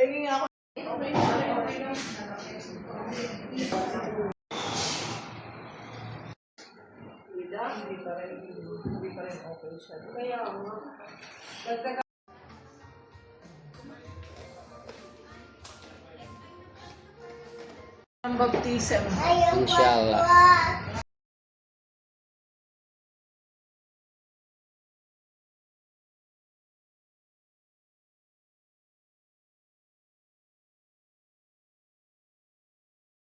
Pahingi nga ako. Okay lang. Hindi pa rin okay siya. Kaya nga. Ang baptism. Inshallah.